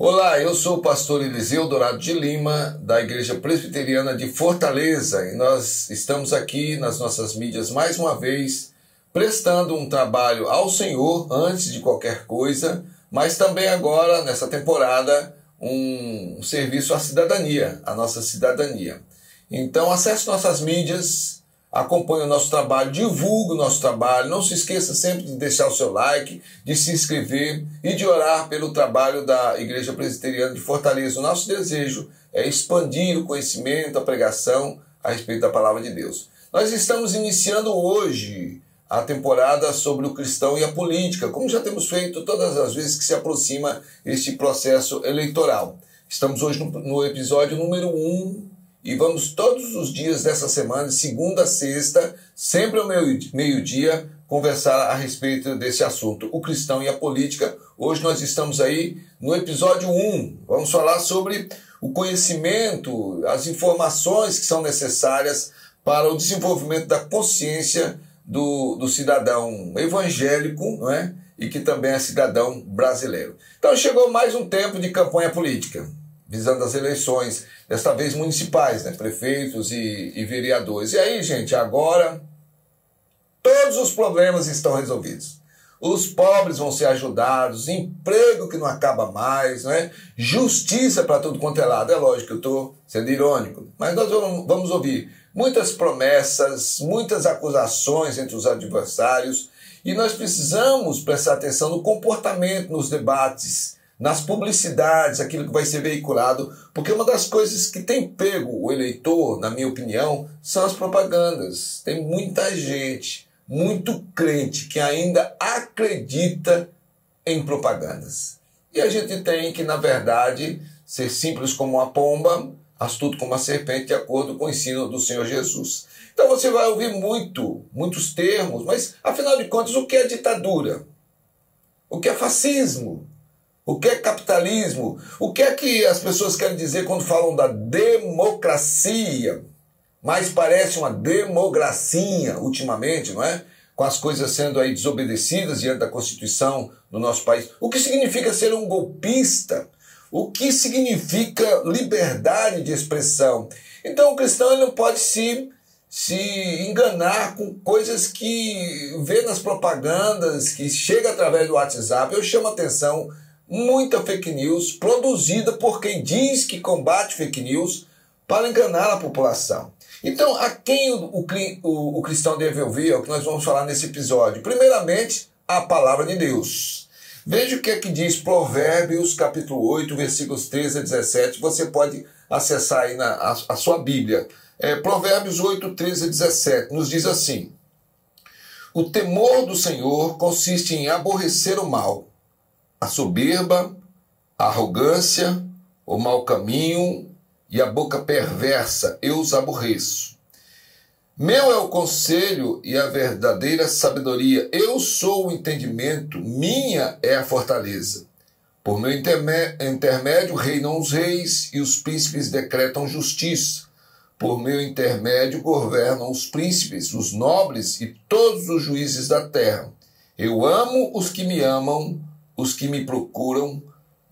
Olá, eu sou o pastor Eliseu Dourado de Lima, da Igreja Presbiteriana de Fortaleza, e nós estamos aqui nas nossas mídias mais uma vez, prestando um trabalho ao Senhor antes de qualquer coisa, mas também agora, nessa temporada, um serviço à cidadania, à nossa cidadania. Então acesse nossas mídias, acompanhe o nosso trabalho, divulgue o nosso trabalho, não se esqueça sempre de deixar o seu like, de se inscrever e de orar pelo trabalho da Igreja Presbiteriana de Fortaleza. O nosso desejo é expandir o conhecimento, a pregação a respeito da Palavra de Deus. Nós estamos iniciando hoje a temporada sobre o cristão e a política, como já temos feito todas as vezes que se aproxima este processo eleitoral. Estamos hoje no episódio número 1, e vamos todos os dias dessa semana, de segunda a sexta, sempre ao meio-dia, conversar a respeito desse assunto, o cristão e a política. Hoje nós estamos aí no episódio 1. Vamos falar sobre o conhecimento, as informações que são necessárias para o desenvolvimento da consciência do cidadão evangélico, não é? E que também é cidadão brasileiro. Então chegou mais um tempo de campanha política, visando as eleições, desta vez municipais, né? Prefeitos e vereadores. E aí, gente, agora todos os problemas estão resolvidos. Os pobres vão ser ajudados, emprego que não acaba mais, não é? Justiça para tudo quanto é lado. É lógico que eu estou sendo irônico, mas nós vamos ouvir muitas promessas, muitas acusações entre os adversários, e nós precisamos prestar atenção no comportamento, nos debates, nas publicidades, aquilo que vai ser veiculado, porque uma das coisas que tem pego o eleitor, na minha opinião, são as propagandas. Tem muita gente, muito crente, que ainda acredita em propagandas. E a gente tem que, na verdade, ser simples como uma pomba, astuto como uma serpente, de acordo com o ensino do Senhor Jesus. Então você vai ouvir muitos termos, mas, afinal de contas, o que é ditadura? O que é fascismo? O que é capitalismo? O que é que as pessoas querem dizer quando falam da democracia? Mas parece uma democracia ultimamente, não é? Com as coisas sendo aí desobedecidas diante da Constituição do nosso país. O que significa ser um golpista? O que significa liberdade de expressão? Então o cristão ele não pode se enganar com coisas que vê nas propagandas, que chega através do WhatsApp. Eu chamo a atenção, muita fake news produzida por quem diz que combate fake news para enganar a população. Então, a quem o cristão deve ouvir é o que nós vamos falar nesse episódio. Primeiramente, a palavra de Deus. Veja o que é que diz Provérbios, capítulo 8, versículos 13 a 17. Você pode acessar aí a sua Bíblia. Provérbios 8, 13 a 17. Nos diz assim: o temor do Senhor consiste em aborrecer o mal, a soberba, a arrogância, o mau caminho e a boca perversa, eu os aborreço. Meu é o conselho e a verdadeira sabedoria, eu sou o entendimento, minha é a fortaleza. Por meu intermédio reinam os reis e os príncipes decretam justiça. Por meu intermédio governam os príncipes, os nobres e todos os juízes da terra. Eu amo os que me amam, os que me procuram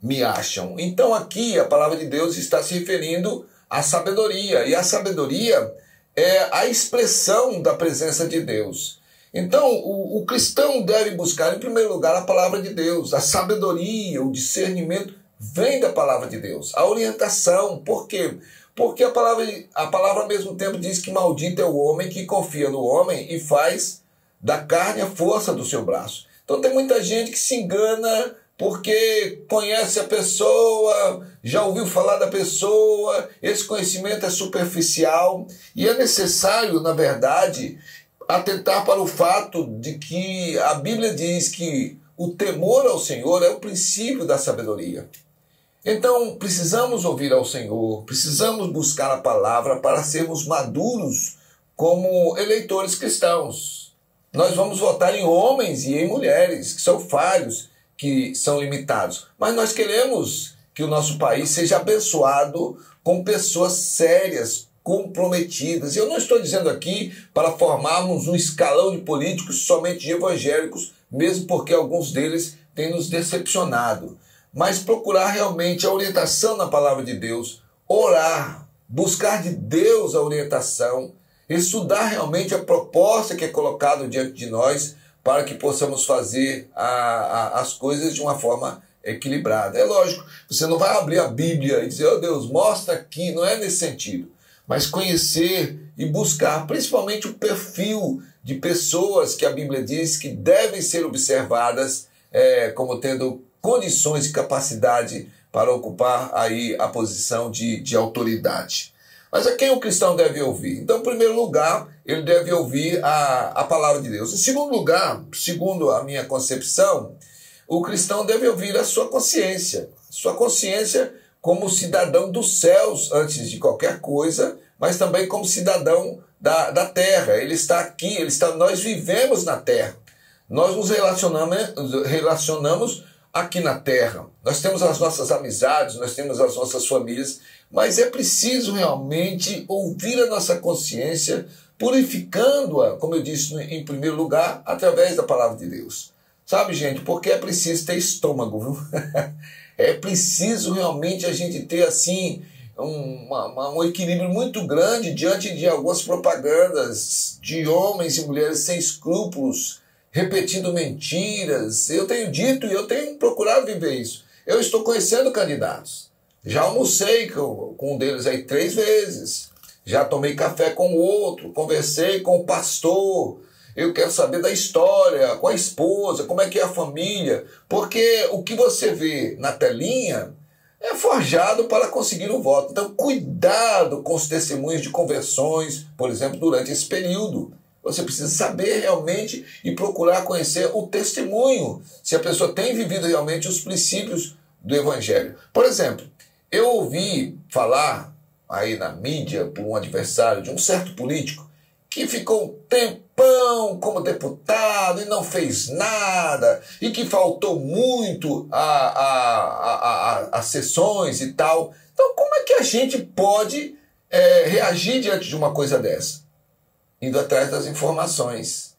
me acham. Então aqui a palavra de Deus está se referindo à sabedoria. E a sabedoria é a expressão da presença de Deus. Então o cristão deve buscar em primeiro lugar a palavra de Deus. A sabedoria, o discernimento vem da palavra de Deus. A orientação, por quê? Porque a palavra ao mesmo tempo diz que maldito é o homem que confia no homem e faz da carne a força do seu braço. Então tem muita gente que se engana porque conhece a pessoa, já ouviu falar da pessoa, esse conhecimento é superficial e é necessário, na verdade, atentar para o fato de que a Bíblia diz que o temor ao Senhor é o princípio da sabedoria. Então precisamos ouvir ao Senhor, precisamos buscar a palavra para sermos maduros como eleitores cristãos. Nós vamos votar em homens e em mulheres que são falhos, que são limitados. Mas nós queremos que o nosso país seja abençoado com pessoas sérias, comprometidas. E eu não estou dizendo aqui para formarmos um escalão de políticos somente evangélicos, mesmo porque alguns deles têm nos decepcionado. mas procurar realmente a orientação na palavra de Deus, orar, buscar de Deus a orientação, estudar realmente a proposta que é colocada diante de nós para que possamos fazer as coisas de uma forma equilibrada. É lógico, você não vai abrir a Bíblia e dizer, oh Deus, mostra aqui, não é nesse sentido, mas conhecer e buscar principalmente o perfil de pessoas que a Bíblia diz que devem ser observadas como tendo condições e capacidade para ocupar aí a posição de autoridade. Mas a quem o cristão deve ouvir? Então, em primeiro lugar, ele deve ouvir a palavra de Deus. Em segundo lugar, segundo a minha concepção, o cristão deve ouvir a sua consciência. Sua consciência como cidadão dos céus antes de qualquer coisa, mas também como cidadão da terra. Ele está aqui, nós vivemos na terra. Nós nos relacionamos aqui na terra. Nós temos as nossas amizades, nós temos as nossas famílias, mas é preciso realmente ouvir a nossa consciência, purificando-a, como eu disse, em primeiro lugar, através da palavra de Deus. Sabe, gente, porque é preciso ter estômago, viu? É preciso realmente a gente ter, assim, um equilíbrio muito grande diante de algumas propagandas de homens e mulheres sem escrúpulos, repetindo mentiras. Eu tenho dito e eu tenho procurado viver isso. Eu estou conhecendo candidatos. Já almocei com um deles aí 3 vezes. Já tomei café com o outro, conversei com o pastor. Eu quero saber da história, com a esposa, como é que é a família. Porque o que você vê na telinha é forjado para conseguir o voto. Então, cuidado com os testemunhos de conversões, por exemplo, durante esse período. Você precisa saber realmente e procurar conhecer o testemunho, se a pessoa tem vivido realmente os princípios do Evangelho. Por exemplo, eu ouvi falar aí na mídia por um adversário de um certo político que ficou um tempão como deputado e não fez nada, e que faltou muito a sessões e tal. Então, como é que a gente pode reagir diante de uma coisa dessa? Indo atrás das informações,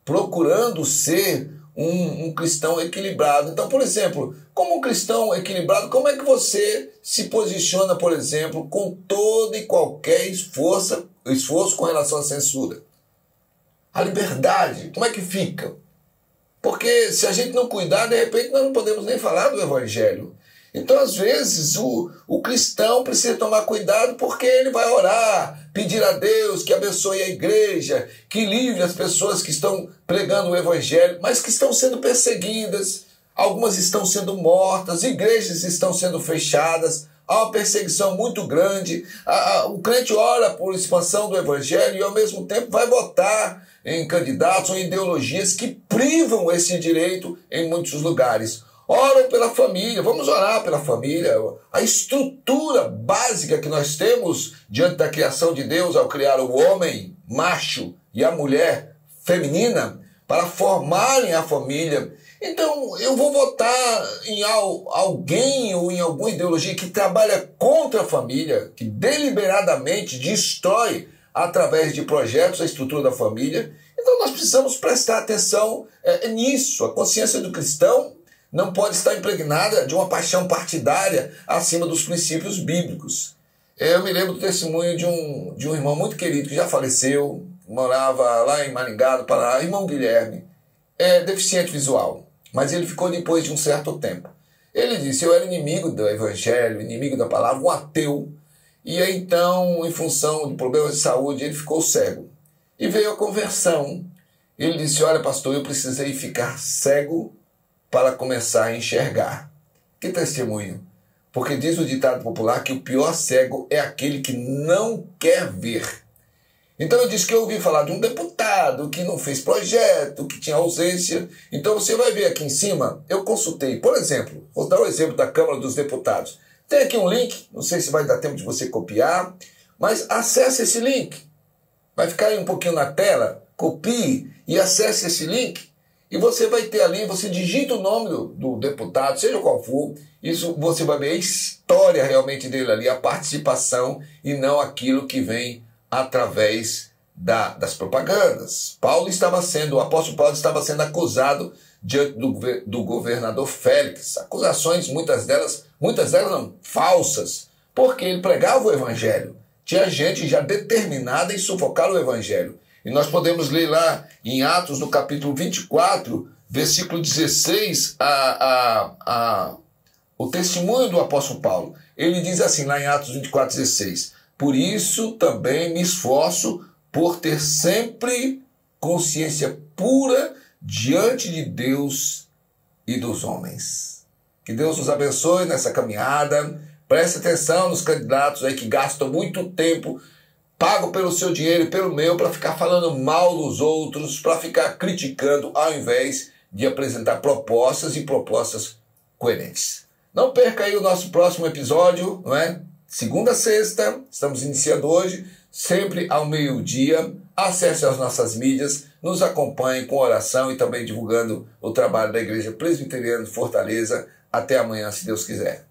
procurando ser um cristão equilibrado. Então, por exemplo, como um cristão equilibrado, como é que você se posiciona, por exemplo, com todo e qualquer esforço com relação à censura? A liberdade, como é que fica? Porque se a gente não cuidar, de repente nós não podemos nem falar do Evangelho. Então, às vezes, o cristão precisa tomar cuidado porque ele vai orar, pedir a Deus que abençoe a igreja, que livre as pessoas que estão pregando o Evangelho, mas que estão sendo perseguidas, algumas estão sendo mortas, igrejas estão sendo fechadas, há uma perseguição muito grande. O crente ora por expansão do Evangelho e, ao mesmo tempo, vai votar em candidatos ou ideologias que privam esse direito em muitos lugares. Oram pela família, vamos orar pela família. A estrutura básica que nós temos diante da criação de Deus ao criar o homem macho e a mulher feminina para formarem a família. Então eu vou votar em alguém ou em alguma ideologia que trabalha contra a família, que deliberadamente destrói através de projetos a estrutura da família. Então nós precisamos prestar atenção nisso. A consciência do cristão não pode estar impregnada de uma paixão partidária acima dos princípios bíblicos. Eu me lembro do testemunho de um irmão muito querido que já faleceu, morava lá em Maringá, do Paraná, irmão Guilherme, deficiente visual, mas ele ficou depois de um certo tempo. Ele disse, eu era inimigo do Evangelho, inimigo da palavra, um ateu, e aí, então, em função de problemas de saúde, ele ficou cego. E veio a conversão. Ele disse, olha pastor, eu precisei ficar cego para começar a enxergar. Que testemunho! Porque diz o ditado popular que o pior cego é aquele que não quer ver. Então eu disse que eu ouvi falar de um deputado que não fez projeto, que tinha ausência. Então você vai ver aqui em cima, eu consultei, por exemplo, vou dar o exemplo da Câmara dos Deputados. Tem aqui um link, não sei se vai dar tempo de você copiar, mas acesse esse link. Vai ficar aí um pouquinho na tela, copie e acesse esse link. E você vai ter ali, você digita o nome do deputado, seja qual for, isso você vai ver a história realmente dele ali, a participação e não aquilo que vem através das propagandas. O apóstolo Paulo estava sendo acusado diante do governador Félix. Acusações, muitas delas não, falsas, porque ele pregava o evangelho. Tinha gente já determinada em sufocar o evangelho. E nós podemos ler lá em Atos, no capítulo 24, versículo 16, o testemunho do apóstolo Paulo. Ele diz assim, lá em Atos 24, 16, por isso também me esforço por ter sempre consciência pura diante de Deus e dos homens. Que Deus nos abençoe nessa caminhada. Preste atenção nos candidatos aí que gastam muito tempo, pagam pelo seu dinheiro e pelo meu, para ficar falando mal dos outros, para ficar criticando, ao invés de apresentar propostas e propostas coerentes. Não perca aí o nosso próximo episódio, não é? Segunda a sexta, estamos iniciando hoje, sempre ao meio-dia. Acesse as nossas mídias, nos acompanhe com oração e também divulgando o trabalho da Igreja Presbiteriana de Fortaleza. Até amanhã, se Deus quiser.